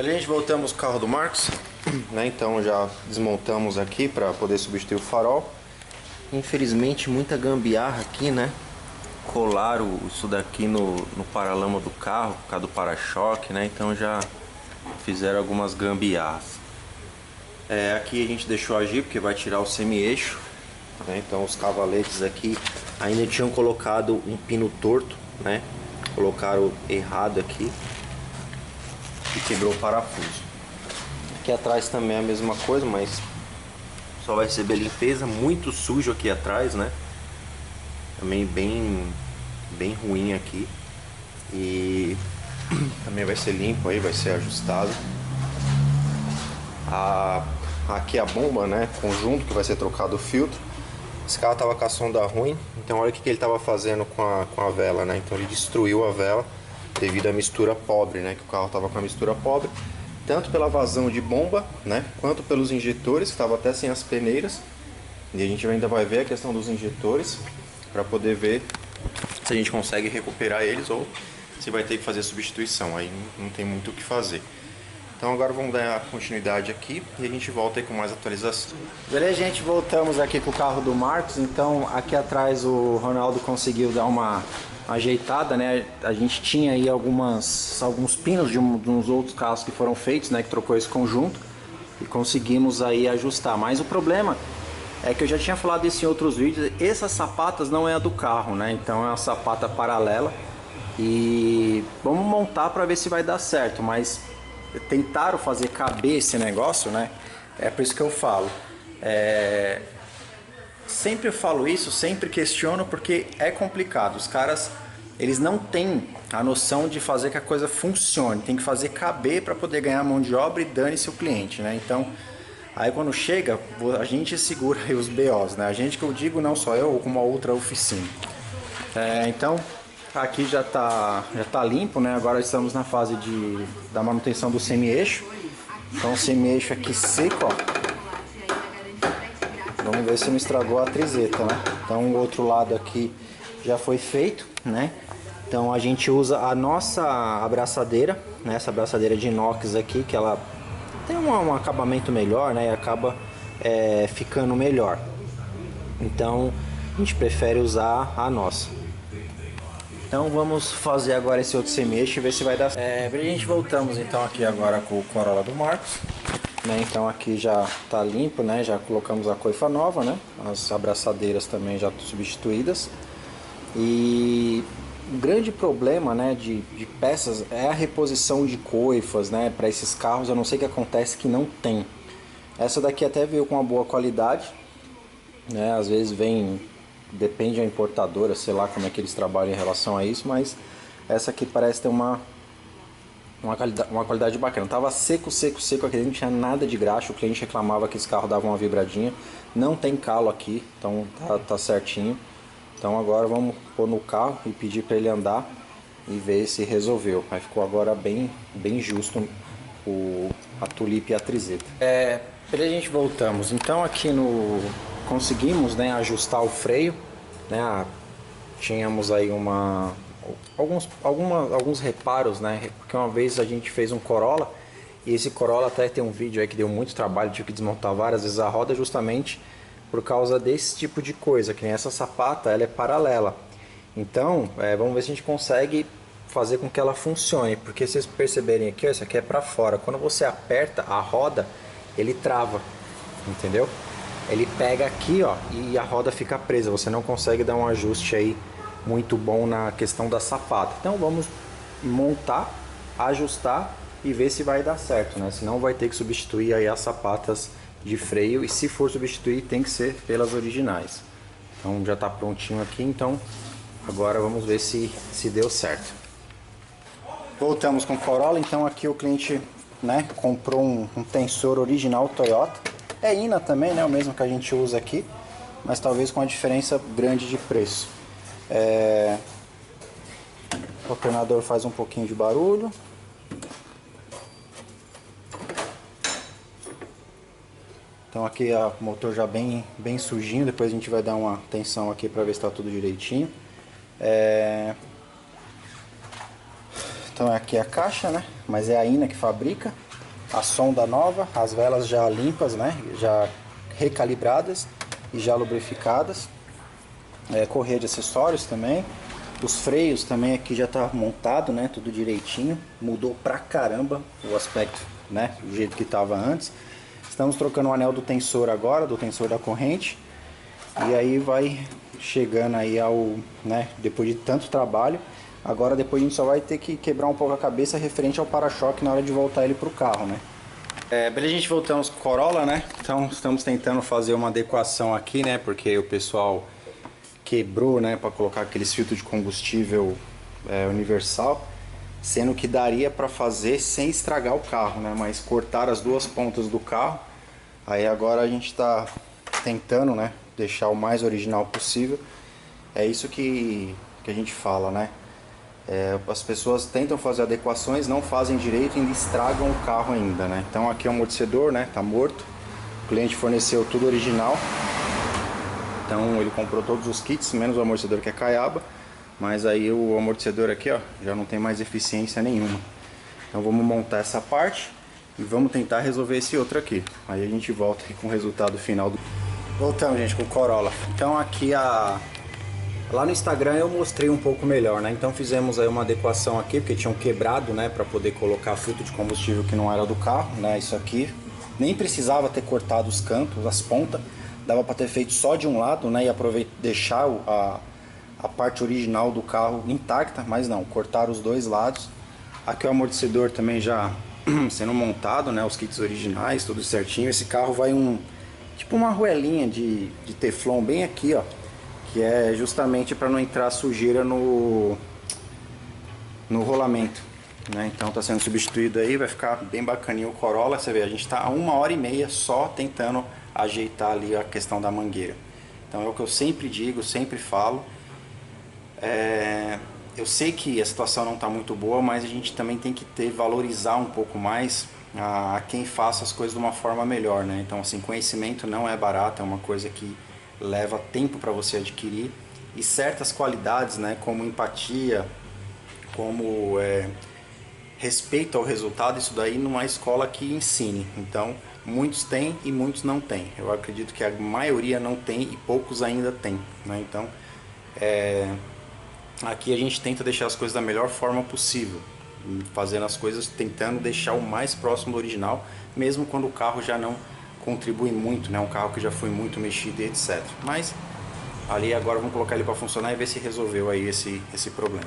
Beleza, gente, voltamos com o carro do Marcos, né? Então já desmontamos aqui para poder substituir o farol. Infelizmente muita gambiarra aqui, né? Colaram isso daqui no paralama do carro por causa do para-choque, né? Então já fizeram algumas gambiarras. Aqui a gente deixou agir porque vai tirar o semi-eixo, né? Então os cavaletes aqui ainda tinham colocado um pino torto, né? Colocaram errado aqui e quebrou o parafuso. Aqui atrás também é a mesma coisa, mas só vai receber limpeza. Muito sujo aqui atrás, né? Também bem ruim aqui. E também vai ser limpo aí, vai ser ajustado. Aqui a bomba, né? Conjunto, que vai ser trocado o filtro. Esse carro tava com a sonda ruim, então olha o que ele tava fazendo com a vela, né? Então ele destruiu a vela devido à mistura pobre, né? Que o carro tava com a mistura pobre, tanto pela vazão de bomba, né? Quanto pelos injetores, que estavam até sem as peneiras. E a gente ainda vai ver a questão dos injetores para poder ver se a gente consegue recuperar eles ou se vai ter que fazer substituição. Aí não tem muito o que fazer. Então agora vamos dar continuidade aqui e a gente volta aí com mais atualização. Beleza, gente, voltamos aqui com o carro do Marcos. Então aqui atrás o Ronaldo conseguiu dar uma ajeitada, né? A gente tinha aí alguns pinos de uns outros carros que foram feitos, né? Que trocou esse conjunto e conseguimos aí ajustar. Mas o problema é que eu já tinha falado isso em outros vídeos. Essas sapatas não é a do carro, né? Então é uma sapata paralela e vamos montar para ver se vai dar certo, mas tentaram fazer caber esse negócio, né? É por isso que eu falo. Sempre eu falo isso, sempre questiono porque é complicado. Os caras, eles não têm a noção de fazer que a coisa funcione. Tem que fazer caber para poder ganhar mão de obra e dane-se o cliente, né? Então, aí quando chega, a gente segura aí os BOs, né? A gente que eu digo, não só eu, ou com uma outra oficina. Então, aqui já tá limpo, né? Agora estamos na fase da manutenção do semi-eixo. Então o semi-eixo aqui seco, ó. Vamos ver se não estragou a trizeta, né? Então o outro lado aqui já foi feito, né? Então a gente usa a nossa abraçadeira, né? Essa abraçadeira de inox aqui, que ela tem um acabamento melhor, né? E acaba ficando melhor. Então a gente prefere usar a nossa. Então vamos fazer agora esse outro semi-eixo e ver se vai dar certo. A gente voltamos então aqui agora com o Corolla do Marcos, né? Então aqui já tá limpo, né? Já colocamos a coifa nova, né? As abraçadeiras também já substituídas. E o grande problema, né, de peças é a reposição de coifas, né? Para esses carros, eu não sei o que acontece que não tem. Essa daqui até veio com uma boa qualidade, né? Às vezes vem... Depende da importadora, sei lá como é que eles trabalham em relação a isso, mas essa aqui parece ter uma qualidade bacana. Tava seco aqui, não tinha nada de graxa. O cliente reclamava que esse carro dava uma vibradinha. Não tem calo aqui, então tá certinho. Então agora vamos pôr no carro e pedir para ele andar e ver se resolveu. Aí ficou agora bem justo a tulipe e a trizeta. A gente voltamos. Então aqui conseguimos, né, ajustar o freio, né? Tínhamos aí alguns reparos, né? Porque uma vez a gente fez um Corolla e esse Corolla até tem um vídeo aí que deu muito trabalho, tive que desmontar várias vezes a roda justamente por causa desse tipo de coisa, que nem essa sapata, ela é paralela. Então, vamos ver se a gente consegue fazer com que ela funcione, porque se vocês perceberem aqui, ó, isso aqui é para fora. Quando você aperta a roda, ele trava, entendeu? Ele pega aqui, ó, e a roda fica presa. Você não consegue dar um ajuste aí muito bom na questão da sapata. Então vamos montar, ajustar e ver se vai dar certo, né? Senão vai ter que substituir aí as sapatas de freio, e se for substituir tem que ser pelas originais. Então já está prontinho aqui, então agora vamos ver se deu certo. Voltamos com o Corolla. Então aqui o cliente, né, comprou um tensor original Toyota. É INA também, né? O mesmo que a gente usa aqui, mas talvez com uma diferença grande de preço. O alternador faz um pouquinho de barulho. Então aqui o motor já bem sujinho. Depois a gente vai dar uma tensão aqui para ver se está tudo direitinho. Então aqui a caixa, né? mas é a INA que fabrica. A sonda nova, as velas já limpas, né? Já recalibradas e já lubrificadas. Correia de acessórios também. Os freios também aqui já tá montado, né? Tudo direitinho. Mudou pra caramba o aspecto, né? Do jeito que tava antes. Estamos trocando o anel do tensor agora, do tensor da corrente. E aí vai chegando aí ao, né? Depois de tanto trabalho. Agora depois a gente só vai ter que quebrar um pouco a cabeça referente ao para-choque na hora de voltar ele pro carro, né? Beleza, a gente voltamos com o Corolla, né? Então estamos tentando fazer uma adequação aqui, né? Porque o pessoal quebrou, né, para colocar aqueles filtros de combustível universal, sendo que daria para fazer sem estragar o carro, né, mas cortar as duas pontas do carro. Aí agora a gente está tentando, né, deixar o mais original possível. É isso que a gente fala, né? As pessoas tentam fazer adequações, não fazem direito e ainda estragam o carro ainda, né? Então aqui é o amortecedor, né, tá morto. O cliente forneceu tudo original. Então ele comprou todos os kits, menos o amortecedor que é caiaba. Mas aí o amortecedor aqui, ó, já não tem mais eficiência nenhuma. Então vamos montar essa parte e vamos tentar resolver esse outro aqui. Aí a gente volta aqui com o resultado final do... Voltamos, gente, com o Corolla. Então aqui lá no Instagram eu mostrei um pouco melhor, né? Então fizemos aí uma adequação aqui, porque tinham quebrado, né, para poder colocar filtro de combustível que não era do carro, né? Isso aqui nem precisava ter cortado os cantos, as pontas. Dava para ter feito só de um lado, né, e deixar a parte original do carro intacta, mas não, cortaram os dois lados. Aqui o amortecedor também já sendo montado, né, os kits originais, tudo certinho. Esse carro vai tipo uma arruelinha de teflon bem aqui, ó, que é justamente para não entrar sujeira no rolamento, né? Então tá sendo substituído aí, vai ficar bem bacaninho o Corolla. Você vê, a gente tá a 1h30 só tentando ajeitar ali a questão da mangueira. Então é o que eu sempre digo, sempre falo. Eu sei que a situação não está muito boa, mas a gente também tem que valorizar um pouco mais a quem faça as coisas de uma forma melhor, né? Então assim, conhecimento não é barato, é uma coisa que leva tempo para você adquirir, e certas qualidades, né, como empatia, como respeito ao resultado, isso daí numa escola que ensine. Então muitos têm e muitos não têm. Eu acredito que a maioria não tem e poucos ainda têm, né? Então aqui a gente tenta deixar as coisas da melhor forma possível, fazendo as coisas, tentando deixar o mais próximo do original, mesmo quando o carro já não contribui muito, né? Um carro que já foi muito mexido e etc. Mas ali agora vamos colocar ele para funcionar e ver se resolveu aí esse problema.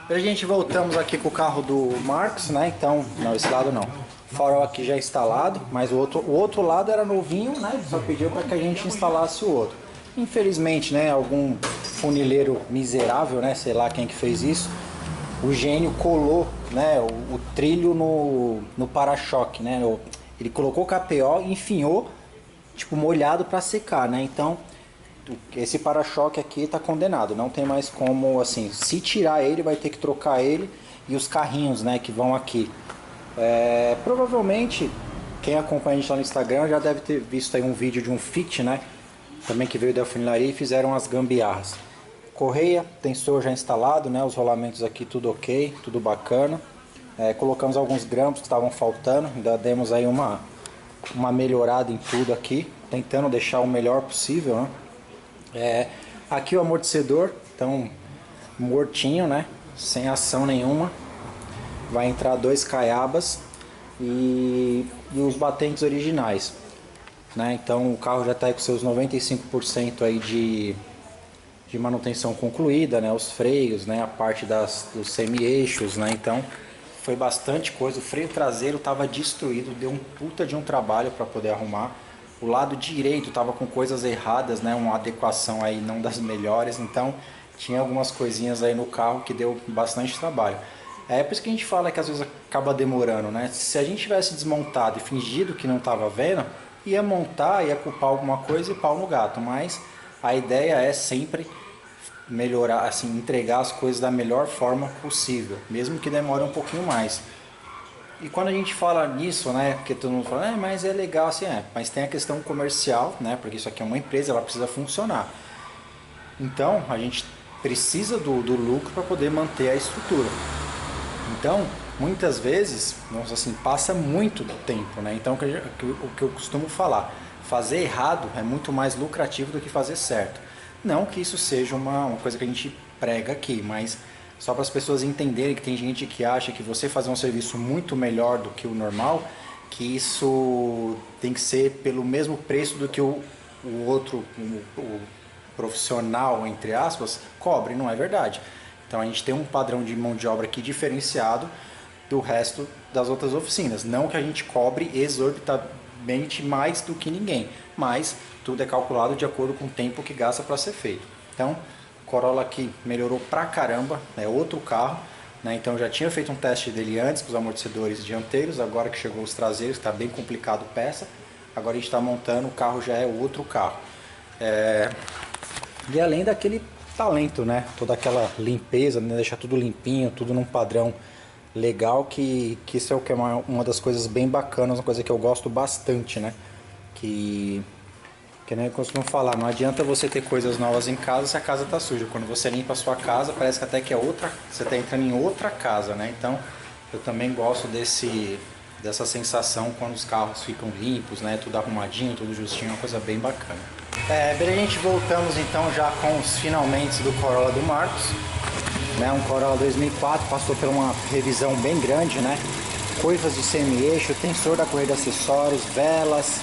A gente voltamos aqui com o carro do Marcos, né? Então, não, esse lado não. Farol aqui já instalado, mas o outro lado era novinho, né? Só pediu para que a gente instalasse o outro. Infelizmente, né? Algum funileiro miserável, né? Sei lá quem que fez isso. O gênio colou, né? O trilho no para-choque, né? Ele colocou o KPO e enfinhou, tipo, molhado para secar, né? Então, esse para-choque aqui tá condenado. Não tem mais como, assim, se tirar ele, vai ter que trocar ele e os carrinhos, né? Que vão aqui. Provavelmente, quem acompanha a gente lá no Instagram já deve ter visto aí um vídeo de um Fit, né? Também que veio da funilaria e fizeram as gambiarras. Correia, tensor já instalado, né? Os rolamentos aqui tudo ok, tudo bacana. Colocamos alguns grampos que estavam faltando, ainda demos aí uma melhorada em tudo aqui, tentando deixar o melhor possível, né? Aqui o amortecedor, então mortinho, né? Sem ação nenhuma. Vai entrar 2 caiabas e os batentes originais, né? Então o carro já está com seus 95% aí de manutenção concluída, né? Os freios, né? A parte dos semi-eixos, né? Então foi bastante coisa. O freio traseiro estava destruído, deu um puta de um trabalho para poder arrumar. O lado direito estava com coisas erradas, né? Uma adequação aí não das melhores, então tinha algumas coisinhas aí no carro que deu bastante trabalho. É por isso que a gente fala que às vezes acaba demorando, né? Se a gente tivesse desmontado e fingido que não estava vendo, ia montar, ia culpar alguma coisa e pau no gato. Mas a ideia é sempre melhorar, assim, entregar as coisas da melhor forma possível, mesmo que demore um pouquinho mais. E quando a gente fala nisso, né, porque todo mundo fala, mas é legal assim, mas tem a questão comercial, né, porque isso aqui é uma empresa, ela precisa funcionar. Então, a gente precisa do lucro para poder manter a estrutura. Então, muitas vezes, vamos assim, passa muito tempo, né? Então, o que eu costumo falar, fazer errado é muito mais lucrativo do que fazer certo. Não que isso seja uma coisa que a gente prega aqui, mas só para as pessoas entenderem que tem gente que acha que você fazer um serviço muito melhor do que o normal, que isso tem que ser pelo mesmo preço do que o outro, o profissional, entre aspas, cobre. Não é verdade. Então a gente tem um padrão de mão de obra aqui diferenciado do resto das outras oficinas. Não que a gente cobre exorbitamente mais do que ninguém, mas tudo é calculado de acordo com o tempo que gasta para ser feito. Então, o Corolla aqui melhorou pra caramba, é outro carro, né? Então já tinha feito um teste dele antes com os amortecedores dianteiros, agora que chegou os traseiros, está bem complicado peça, agora a gente está montando, o carro já é outro carro. E além daquele talento, né? Toda aquela limpeza, né? Deixar tudo limpinho, tudo num padrão legal, que isso é o que é uma das coisas bem bacanas, uma coisa que eu gosto bastante, né? Que nem eu costumo falar, não adianta você ter coisas novas em casa se a casa tá suja. Quando você limpa a sua casa, parece que até que é outra, você tá entrando em outra casa, né? Então, eu também gosto dessa sensação quando os carros ficam limpos, né? Tudo arrumadinho, tudo justinho, uma coisa bem bacana. Bem, a gente voltamos então já com os finalmente do Corolla do Marcos, né? Um Corolla 2004, passou por uma revisão bem grande, né? Coifas de semi-eixo, tensor da correia de acessórios, velas,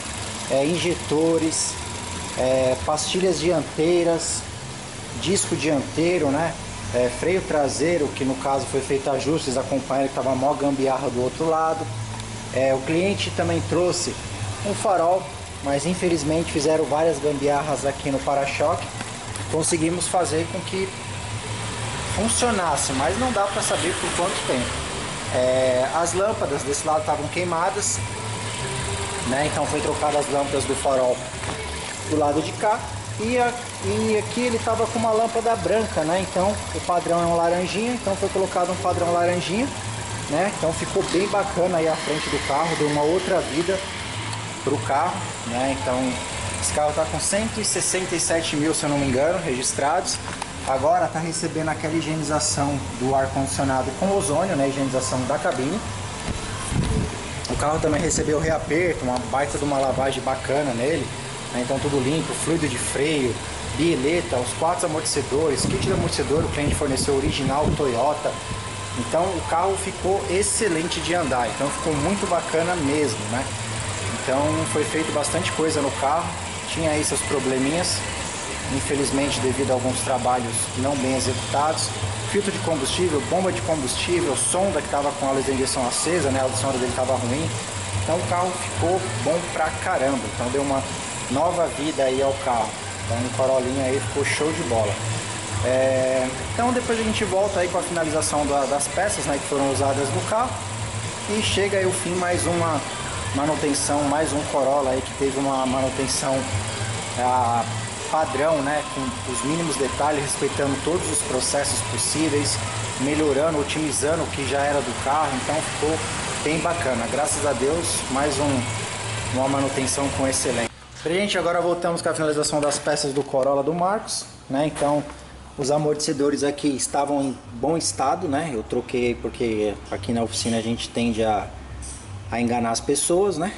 injetores, pastilhas dianteiras, disco dianteiro, né? Freio traseiro, que no caso foi feito ajustes, acompanhando que estava mó gambiarra do outro lado. O cliente também trouxe um farol, mas infelizmente fizeram várias gambiarras aqui no para-choque. Conseguimos fazer com que funcionasse, mas não dá para saber por quanto tempo. As lâmpadas desse lado estavam queimadas, né? Então foi trocado as lâmpadas do farol do lado de cá, e aqui ele estava com uma lâmpada branca, né? Então o padrão é um laranjinha, então foi colocado um padrão laranjinha, né? Então ficou bem bacana aí a frente do carro, deu uma outra vida pro carro, né? Então esse carro está com 167 mil, se eu não me engano, registrados. Agora está recebendo aquela higienização do ar-condicionado com ozônio, né? Higienização da cabine. O carro também recebeu reaperto, uma baita de uma lavagem bacana nele, né? Então tudo limpo, fluido de freio, bieleta, os 4 amortecedores, kit de amortecedor o cliente forneceu original Toyota. Então o carro ficou excelente de andar, então ficou muito bacana mesmo, né? Então foi feito bastante coisa no carro, tinha aí seus probleminhas, infelizmente devido a alguns trabalhos não bem executados. Filtro de combustível, bomba de combustível, sonda que estava com a luz de injeção acesa, né? A sonda dele estava ruim. Então o carro ficou bom pra caramba, então deu uma nova vida aí ao carro. Então o Corollinha aí ficou show de bola. Então depois a gente volta aí com a finalização das peças, né, que foram usadas no carro, e chega aí o fim, mais uma manutenção, mais um Corolla aí que teve uma manutenção padrão, né, com os mínimos detalhes, respeitando todos os processos possíveis, melhorando, otimizando o que já era do carro. Então ficou bem bacana, graças a Deus, mais uma manutenção com excelência. Gente, agora voltamos com a finalização das peças do Corolla do Marcos, né? Então os amortecedores aqui estavam em bom estado, né? Eu troquei porque aqui na oficina a gente tende a enganar as pessoas, né?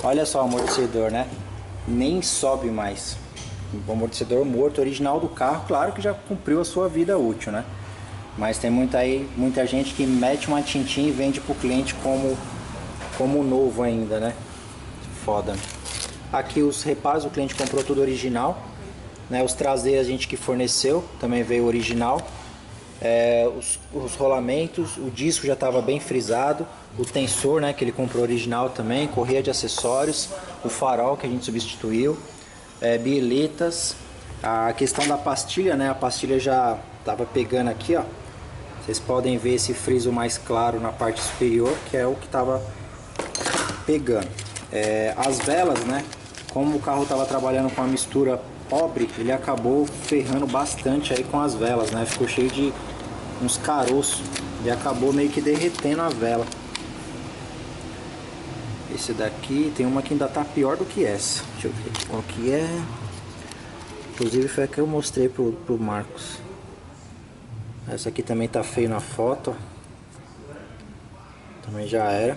Olha só o amortecedor, né? Nem sobe mais. O amortecedor morto original do carro, claro que já cumpriu a sua vida útil, né? Mas tem muita gente que mete uma tintinha e vende pro cliente como novo ainda, né? Foda. Aqui os reparos o cliente comprou tudo original, né? Os traseiros a gente que forneceu também veio original. Os rolamentos, o disco já estava bem frisado, o tensor, né, que ele comprou original também, correia de acessórios, o farol que a gente substituiu, bieletas, a questão da pastilha, né, a pastilha já estava pegando aqui, ó. Vocês podem ver esse friso mais claro na parte superior, que é o que estava pegando. As velas, né, como o carro estava trabalhando com a mistura pobre, ele acabou ferrando bastante aí com as velas, né? Ficou cheio de uns caroços e acabou meio que derretendo a vela. Esse daqui tem uma que ainda tá pior do que essa. Deixa eu ver qual que é. Inclusive foi a que eu mostrei pro Marcos. Essa aqui também tá feio na foto, ó. Também já era.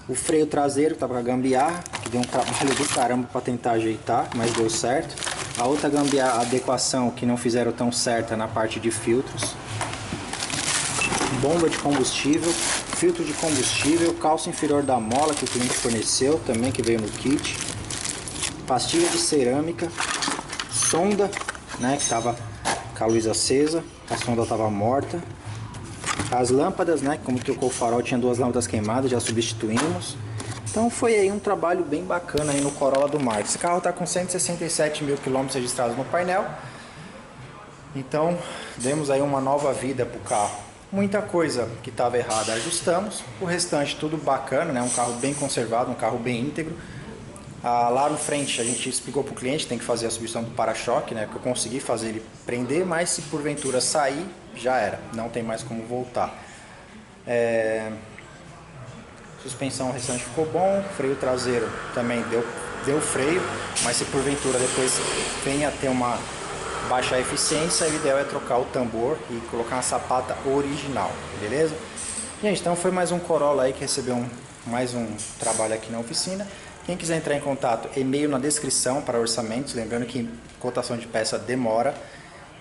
O freio traseiro tava com a gambiarra, que deu um trabalho do caramba para tentar ajeitar, mas deu certo. A outra gambiarra, a adequação que não fizeram tão certa na parte de filtros. Bomba de combustível, filtro de combustível, calço inferior da mola que o cliente forneceu, também que veio no kit. Pastilha de cerâmica, sonda, né, que estava com a luz acesa, a sonda estava morta. As lâmpadas, né, como trocou o farol, tinha 2 lâmpadas queimadas, já substituímos. Então foi aí um trabalho bem bacana aí no Corolla do Marcos. Esse carro está com 167 mil quilômetros registrados no painel. Então demos aí uma nova vida para o carro. Muita coisa que estava errada ajustamos, o restante tudo bacana, né? Um carro bem conservado, um carro bem íntegro. Lá no frente a gente explicou para o cliente, tem que fazer a substituição do para-choque, né? Que eu consegui fazer ele prender, mas se porventura sair, já era, não tem mais como voltar. Suspensão restante ficou bom, freio traseiro também deu freio, mas se porventura depois venha a ter uma baixa eficiência, o ideal é trocar o tambor e colocar uma sapata original, beleza? Gente, então foi mais um Corolla aí que recebeu mais um trabalho aqui na oficina. Quem quiser entrar em contato, e-mail na descrição para orçamentos, lembrando que cotação de peça demora,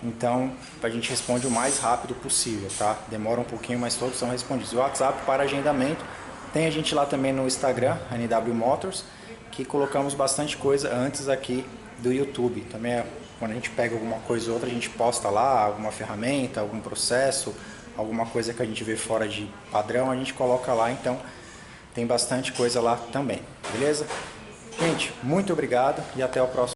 então a gente responde o mais rápido possível, tá? Demora um pouquinho, mas todos são respondidos. O WhatsApp para agendamento, tem a gente lá também no Instagram, NW Motors, que colocamos bastante coisa antes aqui do YouTube. Também quando a gente pega alguma coisa ou outra, a gente posta lá alguma ferramenta, algum processo, alguma coisa que a gente vê fora de padrão, a gente coloca lá, então tem bastante coisa lá também, beleza? Gente, muito obrigado e até o próximo.